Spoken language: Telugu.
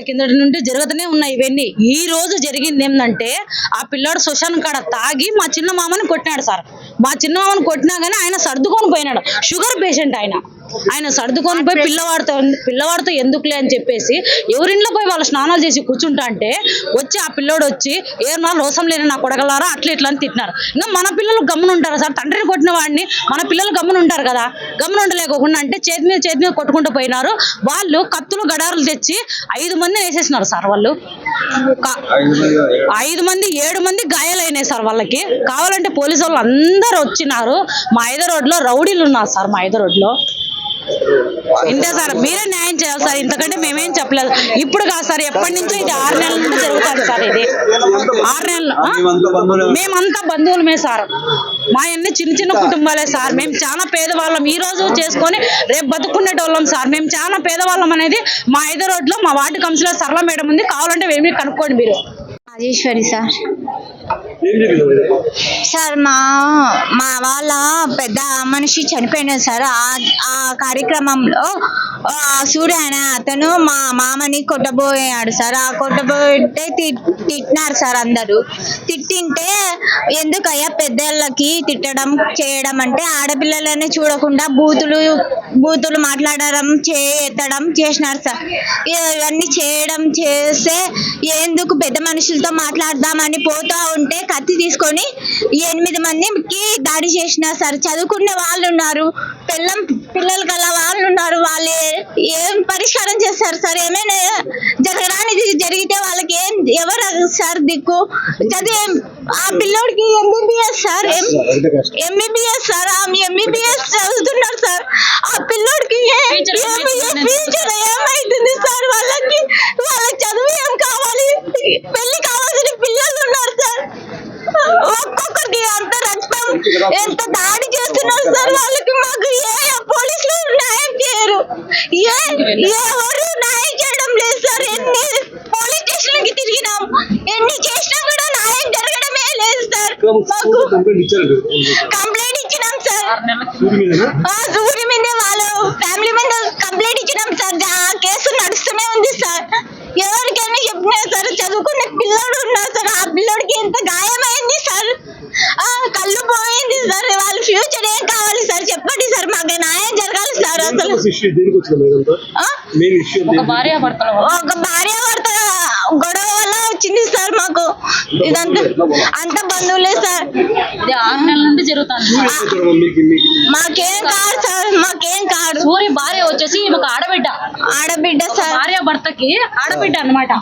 కిందటి నుండి జరుగుతూనే ఉన్నాయి ఇవన్నీ. ఈ రోజు జరిగింది ఏంటంటే ఆ పిల్లాడు శ్మశానం కాడ తాగి మా చిన్న మామని కొట్టినాడు సార్. మా చిన్న మామని కొట్టినా కానీ ఆయన సర్దుకొని పోయినాడు. షుగర్ పేషెంట్ ఆయన సర్దుకొని పోయి పిల్లవాడితో ఎందుకులే అని చెప్పేసి ఎవరింట్లో పోయి వాళ్ళు స్నానాలు చేసి కూర్చుంటా అంటే వచ్చి ఆ పిల్లోడు వచ్చి ఏమన్నా రోసం లేని నా కొడగలారా అట్లా ఇట్లా అని తిట్టినారు. ఇంకా మన పిల్లలు గమ్మున ఉంటారా సార్? తండ్రిని కొట్టిన వాడిని మన పిల్లలు గమ్మున ఉంటారు కదా. గమ్మున ఉండలేకోకుండా అంటే చేతి మీద కొట్టుకుంటూ పోయినారు. వాళ్ళు కత్తులు గడారులు తెచ్చి 5 మంది వేసేసినారు సార్. వాళ్ళు 5 మంది 7 మంది గాయాలైనాయి సార్. వాళ్ళకి కావాలంటే పోలీసు వాళ్ళు అందరూ వచ్చినారు. మా ఐదో రోడ్లో రౌడీలు ఉన్నారు సార్. మా ఐదో రోడ్లో ఇంతే సార్. మీరే న్యాయం చేయాలి సార్. ఇంతకంటే మేమేం చెప్పలేదు. ఇప్పుడు కాదు సార్, ఎప్పటి నుంచో ఇది 6 నెలల నుండి జరుగుతుంది సార్. ఇది 6 నెలలు మేమంతా బంధువులమే సార్. మా అన్ని చిన్న కుటుంబాలే సార్. మేము చాలా పేదవాళ్ళం. ఈ రోజు చేసుకొని రేపు బతుకునేటోళ్ళం సార్. మేము చాలా పేదవాళ్ళం అనేది మా ఐదో రోడ్లో మా వార్డు కౌన్సిలర్ సరళ మేడం ఉంది. కావాలంటే ఏమి కనుక్కోండి మీరు. రాజేశ్వరి సార్. సార్ మా వాళ్ళ పెద్ద మనిషి చనిపోయినారు సార్. ఆ కార్యక్రమంలో సూర్య అనే అతను మా మామని కొట్టబోయాడు సార్. ఆ కొట్టబోయితే తిట్టినారు సార్. అందరూ తిట్టింటే ఎందుకయ్యా పెద్దలకి తిట్టడం చేయడం అంటే ఆడపిల్లలని చూడకుండా బూతులు మాట్లాడడం ఎత్తడం చేసినారు సార్. ఇవన్నీ చేయడం చేస్తే ఎందుకు పెద్ద మనుషులతో మాట్లాడదామని పోతా ఉంటే కత్తి తీసుకొని 8 మందికి దాడి చేసినారు సార్. చదువుకునే వాళ్ళు ఉన్నారు, పిల్లలు గల వాళ్ళు ఉన్నారు. వాళ్ళు ఏం పరిష్కారం చేస్తారు సార్? ఏమైనా జరగడానికి జరిగితే వాళ్ళకి ఎవరు సార్ దిక్కు? చదివే ఆ పిల్లోడికి MBBS sir. MBBS sir. MBBS చదువుతున్నారు సార్. ఆ పిల్లోడికి ఫ్యూచర్ ఏమైతుంది సార్? వాళ్ళకి చదువు ఏం కావాలి? పెళ్లి కావాల్సిన పిల్లలు ఉన్నారు సార్. ఒక్కొక్కరికి అంత రక్తం ఎంత దాడి చేస్తున్నారు సార్. వాళ్ళకి మాకు పోలీసులు న్యాయం చేయరు. ఎవరు న్యాయం చేయడం లేదు సార్. ఎన్ని పోలీస్ స్టేషన్లకి తిరిగినాం, ఎన్ని చేసినా కూడా న్యాయం జరగడమే లేదు సార్. మాకు కంప్లైంట్ ఇచ్చినాం సార్. సూర్య మీద వాళ్ళ ఫ్యామిలీ మీద కంప్లైంట్ ఇచ్చినాం సార్. కేసు నడుస్తూనే ఉంది సార్. ఎవరికైనా చెప్పినా సార్. చదువుకునే పిల్లడు ఉన్నారు సార్. ఆ పిల్లడికి ఎంత గాయమైంది సార్. కళ్ళు పోయింది సార్. వాళ్ళ ఫ్యూచర్ ఏం కావాలి సార్? చెప్పండి సార్. మాకు న్యాయం జరగాలి సార్. అసలు ఒక భార్యాభర్త గొడవ వల్ల వచ్చింది సార్. మాకు ఇదంతా అంత బంధువులే సార్. 6 నెలల నుండి జరుగుతుంది. మాకేం కాదు సార్. మాకేం కాదు. సూర్య భార్య వచ్చేసి ఒక ఆడబిడ్డ సార్. భార్యాభర్తకి ఆడబిడ్డ అన్నమాట.